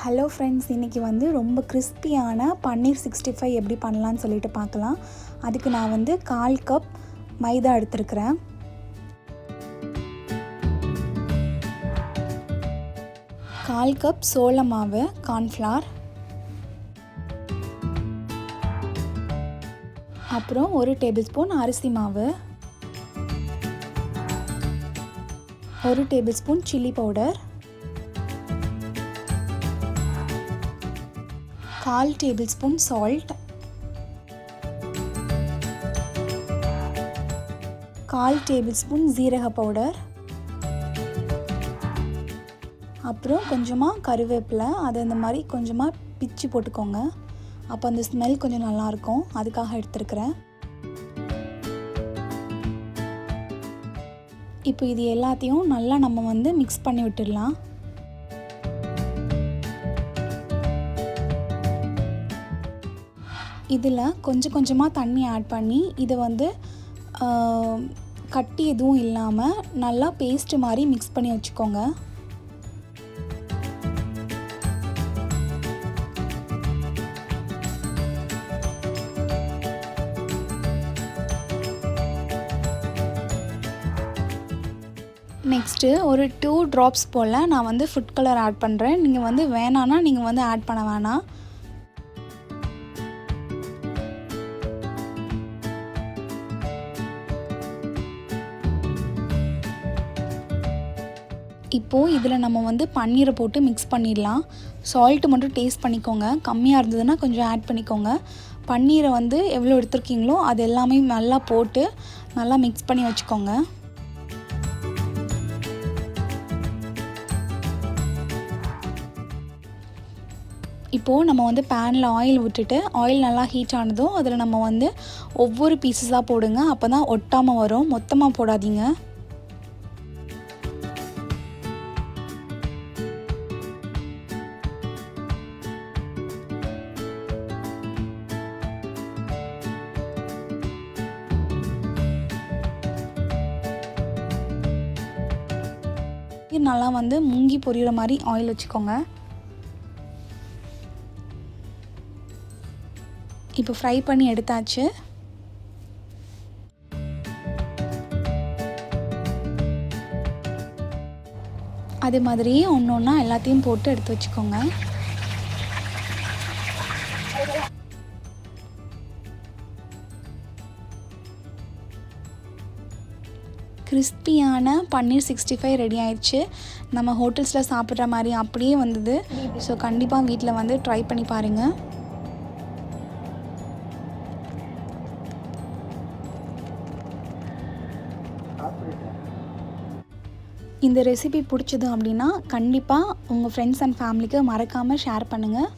Hello friends, இன்றைக்கி வந்து ரொம்ப கிறிஸ்பியான பன்னீர் 65 எப்படி பண்ணலான்னு சொல்லிட்டு பார்க்கலாம். அதுக்கு நான் வந்து 1/4 கப் மைதா எடுத்துருக்கிறேன். கால் கப் சோள மாவு கார்ன்ஃப்ளவர், அப்புறம் 1 டேபிள் ஸ்பூன் அரிசி மாவு, 1 table spoon chilli powder, 1/4 table spoon salt, 1/4 table spoon ஜீரக பவுடர், அப்புறம் கொஞ்சமாக கருவேப்பிலை. அதை இந்த மாதிரி கொஞ்சமாக பிச்சு போட்டுக்கோங்க. அப்போ அந்த ஸ்மெல் கொஞ்சம் நல்லாயிருக்கும், அதுக்காக எடுத்துருக்கிறேன். இப்போ இது எல்லாத்தையும் நல்லா நம்ம வந்து மிக்ஸ் பண்ணி விட்டுடலாம். இதில் கொஞ்சம் கொஞ்சமாக தண்ணி ஆட் பண்ணி இதை வந்து கட்டி எதுவும் இல்லாமல் நல்லா பேஸ்ட்டு மாதிரி மிக்ஸ் பண்ணி வச்சுக்கோங்க. நெக்ஸ்ட்டு ஒரு 2 ட்ராப்ஸ் போல் நான் வந்து ஃபுட் கலர் ஆட் பண்ணுறேன். நீங்கள் வந்து வேணான்னா நீங்கள் வந்து ஆட் பண்ண வேணாம். இப்போது இதில் நம்ம வந்து பன்னீரை போட்டு மிக்ஸ் பண்ணிடலாம். சால்ட்டு மட்டும் டேஸ்ட் பண்ணிக்கோங்க, கம்மியாக இருந்ததுன்னா கொஞ்சம் ஆட் பண்ணிக்கோங்க. பன்னீரை வந்து எவ்வளோ எடுத்துருக்கீங்களோ அது எல்லாமே நல்லா போட்டு நல்லா மிக்ஸ் பண்ணி வச்சுக்கோங்க. இப்போது நம்ம வந்து பேனில் ஆயில் விட்டுட்டு ஆயில் நல்லா ஹீட் ஆனதும் அதில் நம்ம வந்து ஒவ்வொரு பீஸஸாக போடுங்க. அப்போ தான் ஒட்டாமல் வரும், மொத்தமாக போடாதீங்க. நல்லா வந்து முங்கி பொரியிற மாதிரி ஆயில் வச்சுக்கோங்க. இப்போ ஃப்ரை பண்ணி எடுத்தாச்சு. அதே மாதிரியே ஒன்று ஒன்றா எல்லாத்தையும் போட்டு எடுத்து வச்சுக்கோங்க. கிறிஸ்பியான பன்னீர் 65 ரெடி ஆயிடுச்சு. நம்ம ஹோட்டல்ஸில் சாப்பிட்ற மாதிரி அப்படியே வந்தது. ஸோ கண்டிப்பாக வீட்டில் வந்து ட்ரை பண்ணி பாருங்கள். இந்த ரெசிபி பிடிச்சது அப்படின்னா கண்டிப்பாக உங்கள் ஃப்ரெண்ட்ஸ் அண்ட் ஃபேமிலிக்கு மறக்காமல் ஷேர் பண்ணுங்கள்.